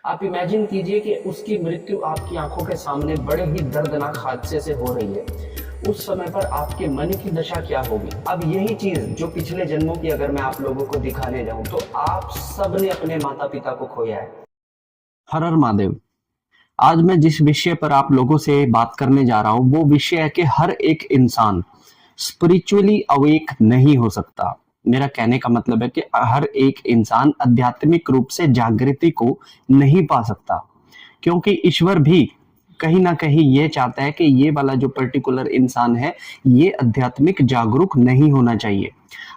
आप इमेजिन कीजिए कि उसकी मृत्यु आपकी आंखों के सामने बड़े ही दर्दनाक हादसे से हो रही है। उस समय पर आपके मन की दशा क्या होगी। अब यही चीज जो पिछले जन्मों की अगर मैं आप लोगों को दिखाने जाऊं तो आप सब ने अपने माता पिता को खोया है। हर हर महादेव। आज मैं जिस विषय पर आप लोगों से बात करने जा रहा हूं वो विषय है कि हर एक इंसान स्पिरिचुअली अवेक नहीं हो सकता। मेरा कहने का मतलब है कि हर एक इंसान आध्यात्मिक रूप से जागृति को नहीं पा सकता, क्योंकि ईश्वर भी कहीं ना कहीं ये चाहता है कि ये वाला जो पर्टिकुलर इंसान है ये आध्यात्मिक जागरूक नहीं होना चाहिए।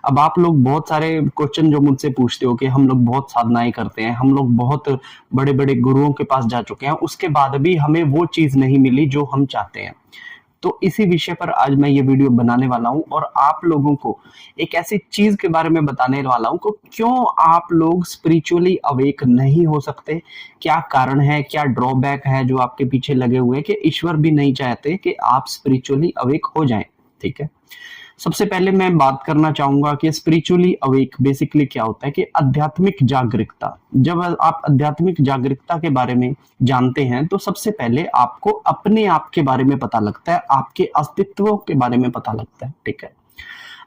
अब आप लोग बहुत सारे क्वेश्चन जो मुझसे पूछते हो कि हम लोग बहुत साधनाएं करते हैं, हम लोग बहुत बड़े बड़े गुरुओं के पास जा चुके हैं, उसके बाद भी हमें वो चीज नहीं मिली जो हम चाहते हैं। तो इसी विषय पर आज मैं ये वीडियो बनाने वाला हूं और आप लोगों को एक ऐसी चीज के बारे में बताने वाला हूं कि क्यों आप लोग स्पिरिचुअली अवेक नहीं हो सकते, क्या कारण है, क्या ड्रॉबैक है जो आपके पीछे लगे हुए हैं कि ईश्वर भी नहीं चाहते कि आप स्पिरिचुअली अवेक हो जाएं। ठीक है, सबसे पहले मैं बात करना चाहूंगा कि स्पिरिचुअली अवेक बेसिकली क्या होता है कि आध्यात्मिक जागरूकता। जब आप आध्यात्मिक जागरूकता के बारे में जानते हैं तो सबसे पहले आपको अपने आप के बारे में पता लगता है, आपके अस्तित्व के बारे में पता लगता है। ठीक है,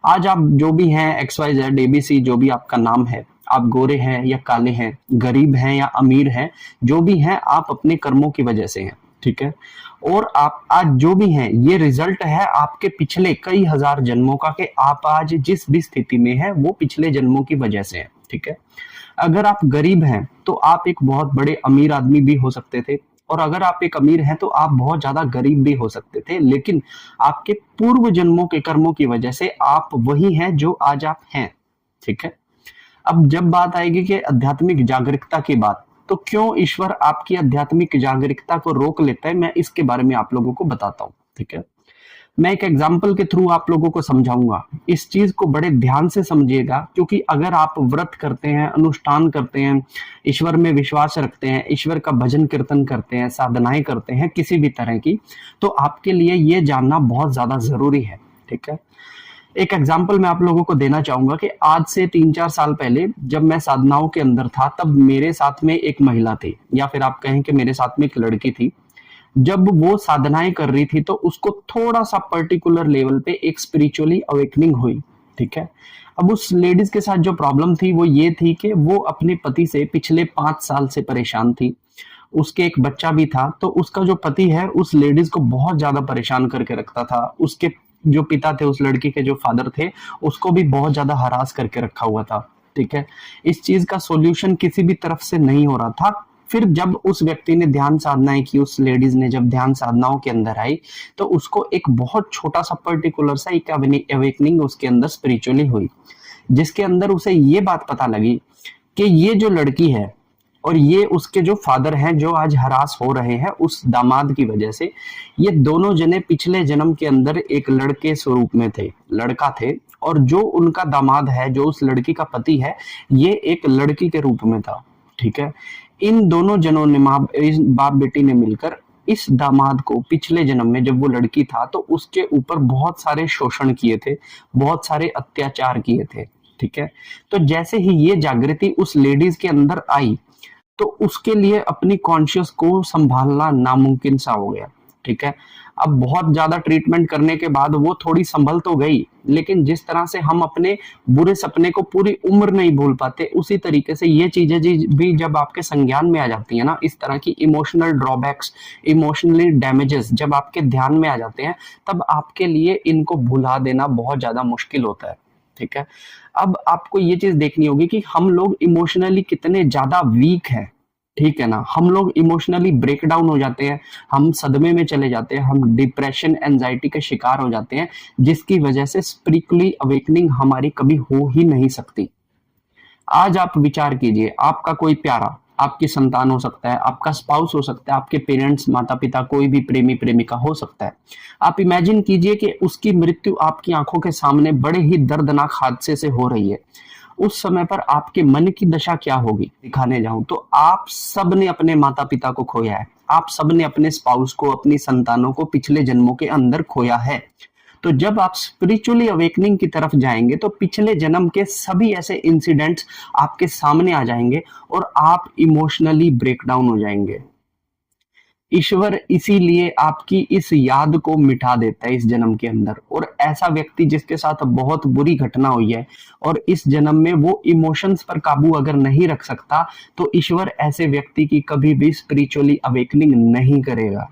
आज आप जो भी हैं, एक्स वाई जेड एबीसी जो भी आपका नाम है, आप गोरे हैं या काले हैं, गरीब हैं या अमीर हैं, जो भी हैं आप अपने कर्मों की वजह से हैं। ठीक है, और आप आज जो भी हैं ये रिजल्ट है आपके पिछले कई हजार जन्मों का कि आप आज जिस भी स्थिति में हैं वो पिछले जन्मों की वजह से है। ठीक है, अगर आप गरीब हैं तो आप एक बहुत बड़े अमीर आदमी भी हो सकते थे, और अगर आप एक अमीर हैं तो आप बहुत ज्यादा गरीब भी हो सकते थे, लेकिन आपके पूर्व जन्मों के कर्मों की वजह से आप वही हैं जो आज आप हैं। ठीक है, अब जब बात आएगी कि आध्यात्मिक जागरूकता की बात, तो क्यों ईश्वर आपकी आध्यात्मिक जागरूकता को रोक लेता है, मैं इसके बारे में आप लोगों को बताता हूँ। ठीक है, मैं एक एग्जाम्पल के थ्रू आप लोगों को समझाऊंगा। इस चीज को बड़े ध्यान से समझिएगा, क्योंकि अगर आप व्रत करते हैं, अनुष्ठान करते हैं, ईश्वर में विश्वास रखते हैं, ईश्वर का भजन कीर्तन करते हैं, साधनाएं करते हैं किसी भी तरह की, तो आपके लिए ये जानना बहुत ज्यादा जरूरी है। ठीक है, एक एग्जाम्पल मैं आप लोगों को देना चाहूंगा कि आज से 3-4 साल पहले जब मैं साधनाओं के अंदर था तब मेरे साथ में एक महिला थी, या फिर आप कहें कि मेरे साथ में एक लड़की थी। जब वो साधनाएं कर रही थी तो उसको थोड़ा सा पर्टिकुलर लेवल पे एक स्पिरिचुअली अवेकनिंग हुई। ठीक है, अब उस लेडीज के साथ जो प्रॉब्लम थी वो ये थी कि वो अपने पति से पिछले 5 साल से परेशान थी। उसके एक बच्चा भी था, तो उसका जो पति है उस लेडीज को बहुत ज्यादा परेशान करके रखता था। उसके जो पिता थे, उस लड़की के जो फादर थे, उसको भी बहुत ज्यादा हरास करके रखा हुआ था। ठीक है, इस चीज का सॉल्यूशन किसी भी तरफ से नहीं हो रहा था। फिर जब उस व्यक्ति ने ध्यान साधनाएं की, उस लेडीज ने जब ध्यान साधनाओं के अंदर आई, तो उसको एक बहुत छोटा सा पर्टिकुलर सा एक अवेकनिंग उसके अंदर स्पिरिचुअली हुई, जिसके अंदर उसे ये बात पता लगी कि ये जो लड़की है और ये उसके जो फादर हैं जो आज हरास हो रहे हैं उस दामाद की वजह से, ये दोनों जने पिछले जन्म के अंदर एक लड़के स्वरूप में थे, लड़का थे, और जो उनका दामाद है, जो उस लड़की का पति है, ये एक लड़की के रूप में था। ठीक है, इन दोनों जनों ने बाप बेटी ने मिलकर इस दामाद को पिछले जन्म में जब वो लड़की था तो उसके ऊपर बहुत सारे शोषण किए थे, बहुत सारे अत्याचार किए थे। ठीक है, तो जैसे ही ये जागृति उस लेडीज के अंदर आई तो उसके लिए अपनी कॉन्शियस को संभालना नामुमकिन सा हो गया। ठीक है, अब बहुत ज्यादा ट्रीटमेंट करने के बाद वो थोड़ी संभल तो गई, लेकिन जिस तरह से हम अपने बुरे सपने को पूरी उम्र नहीं भूल पाते, उसी तरीके से ये चीजें भी जब आपके संज्ञान में आ जाती है ना, इस तरह की इमोशनल ड्रॉबैक्स, इमोशनली डैमेजेस जब आपके ध्यान में आ जाते हैं, तब आपके लिए इनको भुला देना बहुत ज्यादा मुश्किल होता है। ठीक है, अब आपको ये चीज देखनी होगी कि हम लोग इमोशनली कितने ज्यादा वीक हैं। ठीक है ना, हम लोग इमोशनली ब्रेक डाउन हो जाते हैं, हम सदमे में चले जाते हैं, हम डिप्रेशन एंजाइटी के शिकार हो जाते हैं, जिसकी वजह से स्पिरिचुअली अवेकनिंग हमारी कभी हो ही नहीं सकती। आज आप विचार कीजिए, आपका कोई प्यारा, आपकी संतान हो सकता है, आपका स्पाउस हो सकता है, आपके पेरेंट्स, माता पिता, कोई भी प्रेमी प्रेमिका हो सकता है। आप इमेजिन कीजिए कि उसकी मृत्यु आपकी आंखों के सामने बड़े ही दर्दनाक हादसे से हो रही है। उस समय पर आपके मन की दशा क्या होगी दिखाने जाऊं तो आप सब ने अपने माता पिता को खोया है, आप सब ने अपने स्पाउस को, अपनी संतानों को पिछले जन्मों के अंदर खोया है। तो जब आप स्पिरिचुअली अवेकनिंग की तरफ जाएंगे तो पिछले जन्म के सभी ऐसे इंसिडेंट्स आपके सामने आ जाएंगे और आप इमोशनली ब्रेकडाउन हो जाएंगे। ईश्वर इसीलिए आपकी इस याद को मिटा देता है इस जन्म के अंदर, और ऐसा व्यक्ति जिसके साथ बहुत बुरी घटना हुई है और इस जन्म में वो इमोशंस पर काबू अगर नहीं रख सकता, तो ईश्वर ऐसे व्यक्ति की कभी भी स्पिरिचुअली अवेकनिंग नहीं करेगा।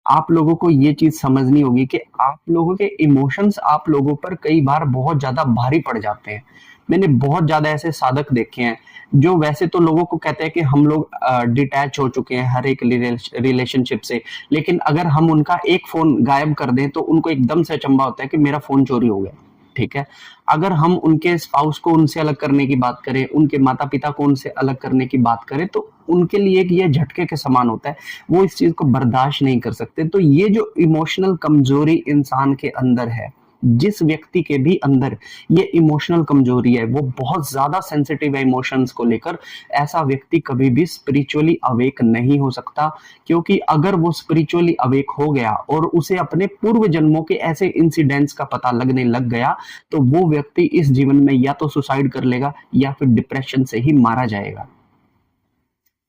आप लोगों को ये चीज समझनी होगी कि आप लोगों के इमोशंस आप लोगों पर कई बार बहुत ज्यादा भारी पड़ जाते हैं। मैंने बहुत ज्यादा ऐसे साधक देखे हैं जो वैसे तो लोगों को कहते हैं कि हम लोग डिटैच हो चुके हैं हर एक रिलेशनशिप से, लेकिन अगर हम उनका एक फोन गायब कर दें तो उनको एकदम से अचंभा होता है कि मेरा फोन चोरी हो गया। ठीक है, अगर हम उनके स्पाउस को उनसे अलग करने की बात करें, उनके माता पिता को उनसे अलग करने की बात करें, तो उनके लिए ये झटके के समान होता है, वो इस चीज को बर्दाश्त नहीं कर सकते। तो ये जो इमोशनल कमजोरी इंसान के अंदर है, जिस व्यक्ति के भी अंदर ये इमोशनल कमजोरी है, वो बहुत ज्यादा सेंसिटिव है इमोशंस को लेकर, ऐसा व्यक्ति कभी भी स्पिरिचुअली अवेक नहीं हो सकता। क्योंकि अगर वो स्पिरिचुअली अवेक हो गया और उसे अपने पूर्व जन्मों के ऐसे इंसिडेंट्स का पता लगने लग गया, तो वो व्यक्ति इस जीवन में या तो सुसाइड कर लेगा या फिर डिप्रेशन से ही मारा जाएगा।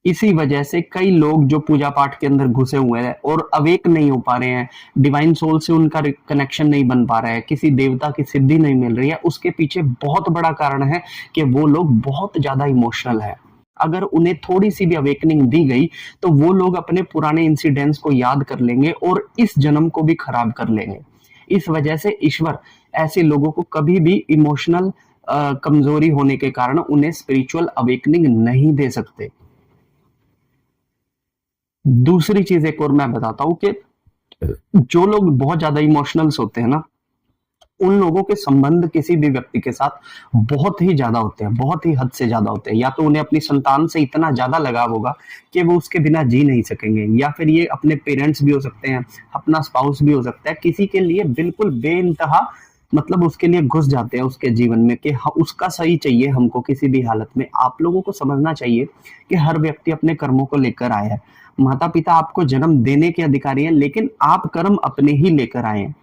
इसी वजह से कई लोग जो पूजा पाठ के अंदर घुसे हुए हैं और अवेक नहीं हो पा रहे हैं, डिवाइन सोल से उनका कनेक्शन नहीं बन पा रहा है, किसी देवता की सिद्धि नहीं मिल रही है, उसके पीछे बहुत बड़ा कारण है कि वो लोग बहुत ज्यादा इमोशनल है। अगर उन्हें थोड़ी सी भी अवेकनिंग दी गई तो वो लोग अपने पुराने इंसिडेंट्स को याद कर लेंगे और इस जन्म को भी खराब कर लेंगे। इस वजह से ईश्वर ऐसे लोगों को कभी भी इमोशनल कमजोरी होने के कारण उन्हें स्पिरिचुअल अवेकनिंग नहीं दे सकते। दूसरी चीज एक और मैं बताता हूं कि जो लोग बहुत ज्यादा इमोशनल्स होते हैं ना, उन लोगों के संबंध किसी भी व्यक्ति के साथ बहुत ही ज्यादा होते हैं, बहुत ही हद से ज्यादा होते हैं। या तो उन्हें अपनी संतान से इतना ज्यादा लगाव होगा कि वो उसके बिना जी नहीं सकेंगे, या फिर ये अपने पेरेंट्स भी हो सकते हैं, अपना स्पाउस भी हो सकता है, किसी के लिए बिल्कुल बेइंतहा मतलब उसके लिए घुस जाते हैं उसके जीवन में कि उसका सही चाहिए हमको किसी भी हालत में। आप लोगों को समझना चाहिए कि हर व्यक्ति अपने कर्मों को लेकर आया है। माता पिता आपको जन्म देने के अधिकारी हैं, लेकिन आप कर्म अपने ही लेकर आए हैं।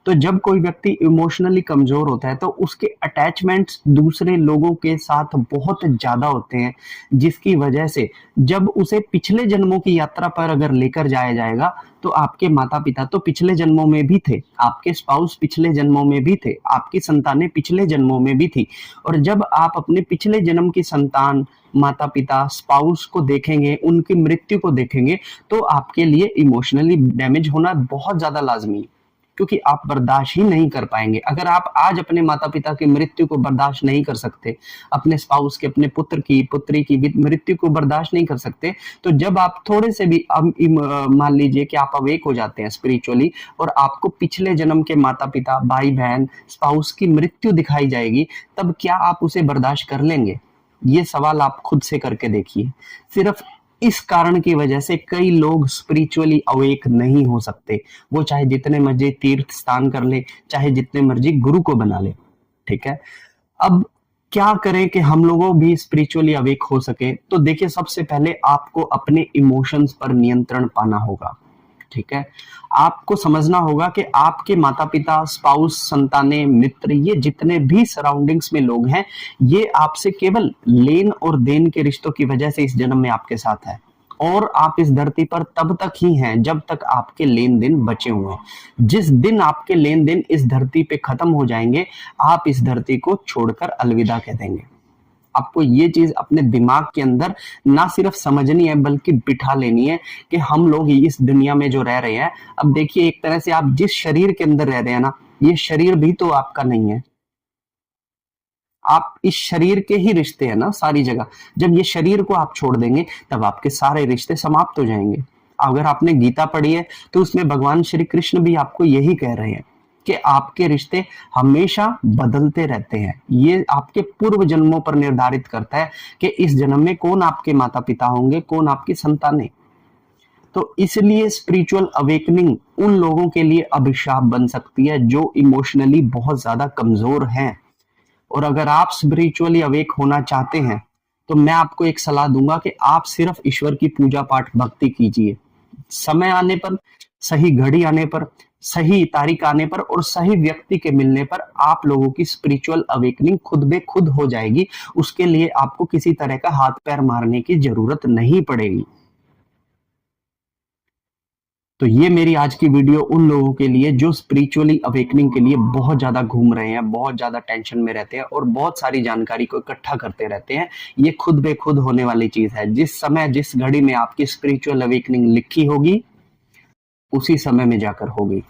तो जब कोई व्यक्ति इमोशनली कमजोर होता है तो उसके अटैचमेंट्स दूसरे लोगों के साथ बहुत ज्यादा होते हैं, जिसकी वजह से जब उसे पिछले जन्मों की यात्रा पर अगर लेकर जाया जाएगा, तो आपके माता पिता तो पिछले जन्मों में भी थे, आपके स्पाउस पिछले जन्मों में भी थे, आपकी संतानें पिछले जन्मों में भी थी। और जब आप अपने पिछले जन्म की संतान, माता पिता, स्पाउस को देखेंगे, उनकी मृत्यु को देखेंगे, तो आपके लिए इमोशनली डैमेज होना बहुत ज्यादा लाजमी है, क्योंकि आप बर्दाश्त ही नहीं कर पाएंगे। अगर आप आज अपने माता पिता की मृत्यु को बर्दाश्त नहीं कर सकते, अपने स्पाउस के, अपने पुत्र की, पुत्री की मृत्यु को बर्दाश्त नहीं कर सकते, तो जब आप थोड़े से भी मान लीजिए कि आप अवेक हो जाते हैं स्पिरिचुअली और आपको पिछले जन्म के माता पिता, भाई बहन, स्पाउस की मृत्यु दिखाई जाएगी, तब क्या आप उसे बर्दाश्त कर लेंगे? ये सवाल आप खुद से करके देखिए। सिर्फ इस कारण की वजह से कई लोग स्पिरिचुअली अवेक नहीं हो सकते, वो चाहे जितने मर्जी तीर्थ स्थान कर ले, चाहे जितने मर्जी गुरु को बना ले। ठीक है, अब क्या करें कि हम लोगों भी स्पिरिचुअली अवेक हो सके? तो देखिए, सबसे पहले आपको अपने इमोशंस पर नियंत्रण पाना होगा। ठीक है, आपको समझना होगा कि आपके माता पिता, स्पाउस, संतानें, मित्र, ये जितने भी सराउंडिंग्स में लोग हैं, ये आपसे केवल लेन और देन के रिश्तों की वजह से इस जन्म में आपके साथ है, और आप इस धरती पर तब तक ही हैं जब तक आपके लेन देन बचे हुए हैं। जिस दिन आपके लेन देन इस धरती पे खत्म हो जाएंगे, आप इस धरती को छोड़कर अलविदा कह देंगे। आपको ये चीज अपने दिमाग के अंदर ना सिर्फ समझनी है बल्कि बिठा लेनी है कि हम लोग इस दुनिया में जो रह रहे हैं, अब देखिए, एक तरह से आप जिस शरीर के अंदर रह रहे हैं ना, ये शरीर भी तो आपका नहीं है। आप इस शरीर के ही रिश्ते हैं ना सारी जगह। जब ये शरीर को आप छोड़ देंगे तब आपके सारे रिश्ते समाप्त हो जाएंगे। अगर आपने गीता पढ़ी है तो उसमें भगवान श्री कृष्ण भी आपको यही कह रहे हैं कि आपके रिश्ते हमेशा बदलते रहते हैं। ये आपके पूर्व जन्मों पर निर्धारित करता है कि इस जन्म में कौन आपके माता पिता होंगे, कौन आपकी संतानें। तो इसलिए स्पिरिचुअल अवेकनिंग उन लोगों के लिए अभिशाप बन सकती है जो इमोशनली बहुत ज्यादा कमजोर हैं। और अगर आप स्पिरिचुअली अवेक होना चाहते हैं तो मैं आपको एक सलाह दूंगा कि आप सिर्फ ईश्वर की पूजा पाठ भक्ति कीजिए। समय आने पर, सही घड़ी आने पर, सही तारीख आने पर और सही व्यक्ति के मिलने पर आप लोगों की स्पिरिचुअल अवेकनिंग खुद बे खुद हो जाएगी। उसके लिए आपको किसी तरह का हाथ पैर मारने की जरूरत नहीं पड़ेगी। तो ये मेरी आज की वीडियो उन लोगों के लिए जो स्पिरिचुअली अवेकनिंग के लिए बहुत ज्यादा घूम रहे हैं, बहुत ज्यादा टेंशन में रहते हैं और बहुत सारी जानकारी को इकट्ठा करते रहते हैं। ये खुद बे खुद होने वाली चीज है। जिस समय जिस घड़ी में आपकी स्पिरिचुअल अवेकनिंग लिखी होगी उसी समय में जाकर होगी।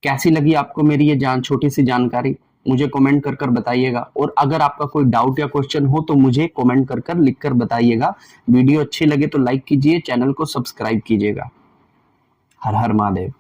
कैसी लगी आपको मेरी ये छोटी सी जानकारी, मुझे कमेंट कर कर बताइएगा। और अगर आपका कोई डाउट या क्वेश्चन हो तो मुझे कमेंट कर कर लिख कर बताइएगा। वीडियो अच्छी लगे तो लाइक कीजिए, चैनल को सब्सक्राइब कीजिएगा। हर हर महादेव।